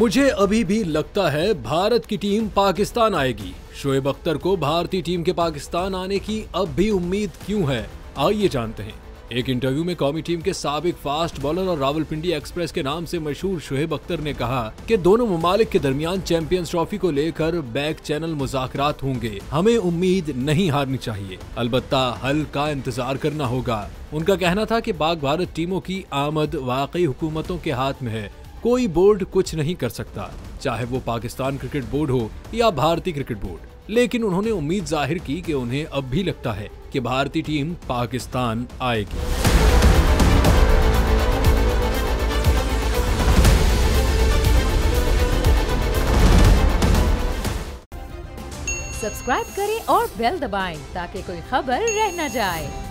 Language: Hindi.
मुझे अभी भी लगता है भारत की टीम पाकिस्तान आएगी। शोएब अख्तर को भारतीय टीम के पाकिस्तान आने की अब भी उम्मीद क्यों है, आइए जानते हैं। एक इंटरव्यू में कौमी टीम के साबिक फास्ट बॉलर और रावलपिंडी एक्सप्रेस के नाम से मशहूर शोएब अख्तर ने कहा कि दोनों ममालिक के दरमियान चैंपियंस ट्रॉफी को लेकर बैक चैनल मुज़ाकरात होंगे। हमें उम्मीद नहीं हारनी चाहिए, अलबत्ता हल का इंतजार करना होगा। उनका कहना था कि पाक भारत टीमों की आमद वाकई हुकूमतों के हाथ में है। कोई बोर्ड कुछ नहीं कर सकता, चाहे वो पाकिस्तान क्रिकेट बोर्ड हो या भारतीय क्रिकेट बोर्ड। लेकिन उन्होंने उम्मीद जाहिर की कि उन्हें अब भी लगता है कि भारतीय टीम पाकिस्तान आएगी। सब्सक्राइब करें और बेल दबाएं ताकि कोई खबर रह न जाए।